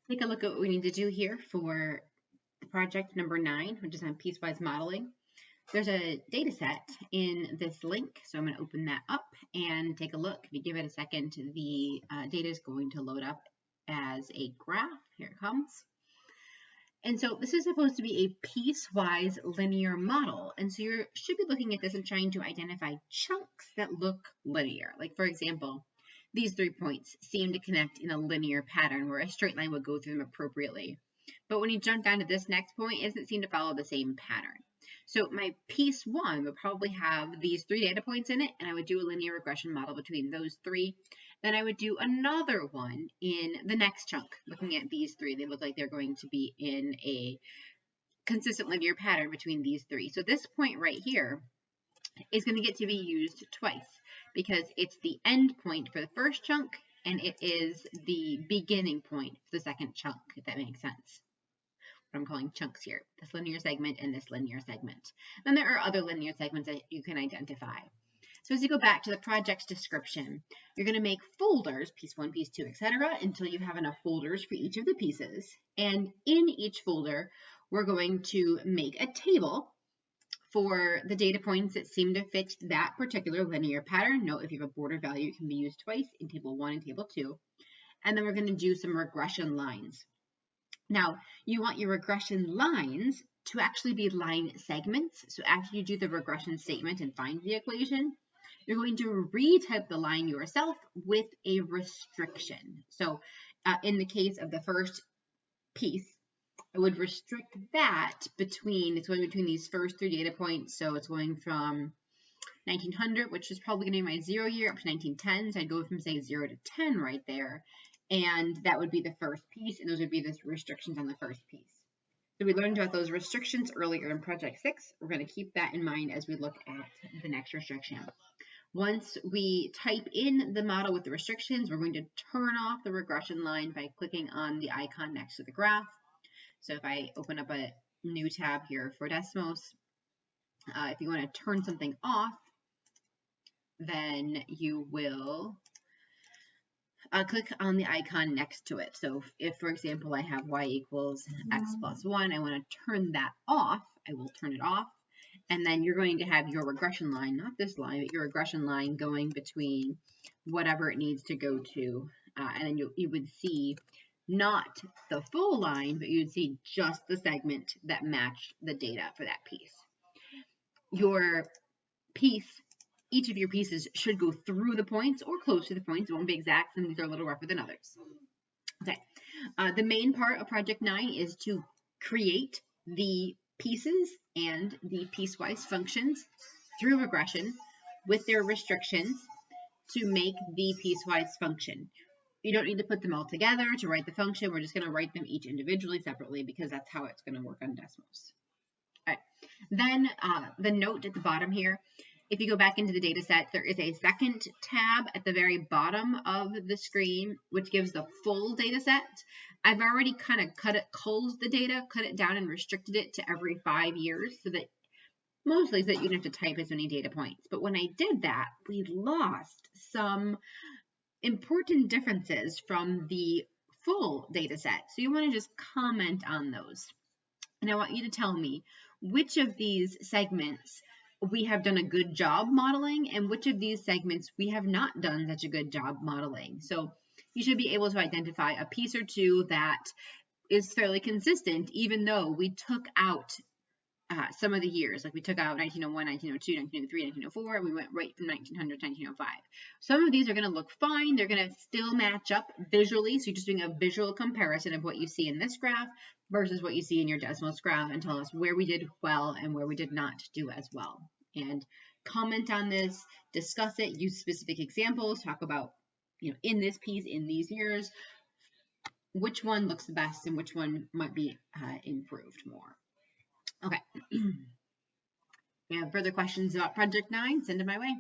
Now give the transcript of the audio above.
Take a look at what we need to do here for the project number 9, which is on piecewise modeling. There's a data set in this link, so I'm going to open that up and take a look. If you give it a second, the data is going to load up as a graph. Here it comes. And so this is supposed to be a piecewise linear model. And so you should be looking at this and trying to identify chunks that look linear. Like, for example, these 3 points seem to connect in a linear pattern where a straight line would go through them appropriately. But when you jump down to this next point, it doesn't seem to follow the same pattern. So my piece 1 would probably have these 3 data points in it, and I would do a linear regression model between those 3. Then I would do another one in the next chunk, looking at these 3. They look like they're going to be in a consistent linear pattern between these 3. So this point right here is going to get to be used twice because it's the end point for the first chunk and it is the beginning point for the second chunk, if that makes sense. What I'm calling chunks here, this linear segment and this linear segment. Then there are other linear segments that you can identify. So as you go back to the project's description, you're going to make folders, piece 1, piece 2, etc., until you have enough folders for each of the pieces. And in each folder, we're going to make a table for the data points that seem to fit that particular linear pattern. Note if you have a border value, it can be used twice in table 1 and table 2. And then we're going to do some regression lines. Now, you want your regression lines to actually be line segments. So after you do the regression statement and find the equation, you're going to retype the line yourself with a restriction. So in the case of the first piece, I would restrict that between, it's going between these first 3 data points. So it's going from 1900, which is probably going to be my 0 year, up to 1910. So I'd go from, say, 0 to 10 right there. And that would be the first piece, and those would be the restrictions on the first piece. So we learned about those restrictions earlier in Project 6. We're going to keep that in mind as we look at the next restriction. Once we type in the model with the restrictions, we're going to turn off the regression line by clicking on the icon next to the graph. So if I open up a new tab here for Desmos, if you want to turn something off, then you will click on the icon next to it. So if, for example, I have y equals x plus 1, I want to turn that off, I will turn it off. And then you're going to have your regression line, not this line, but your regression line going between whatever it needs to go to. And then you would see not the full line, but you'd see just the segment that matched the data for that piece. Your piece, each of your pieces should go through the points or close to the points. It won't be exact, some of these are a little rougher than others. Okay, the main part of Project 9 is to create the pieces and the piecewise functions through regression with their restrictions to make the piecewise function. You don't need to put them all together to write the function. We're just going to write them each individually separately because that's how it's going to work on Desmos. All right, then the note at the bottom here, if you go back into the data set, there is a second tab at the very bottom of the screen, which gives the full data set. I've already kind of culled the data, cut it down and restricted it to every 5 years so that mostly so that you don't have to type as many data points. But when I did that, we lost some important differences from the full data set. So you want to just comment on those. And I want you to tell me which of these segments we have done a good job modeling and which of these segments we have not done such a good job modeling. So you should be able to identify a piece or two that is fairly consistent, even though we took out some of the years, like we took out 1901, 1902, 1903, 1904, and we went right from 1900 to 1905. Some of these are going to look fine. They're going to still match up visually. So you're just doing a visual comparison of what you see in this graph versus what you see in your Desmos graph and tell us where we did well and where we did not do as well. And comment on this, discuss it, use specific examples, talk about, in this piece, in these years, which one looks the best and which one might be improved more. Okay. If you have further questions about Project 9, send them my way.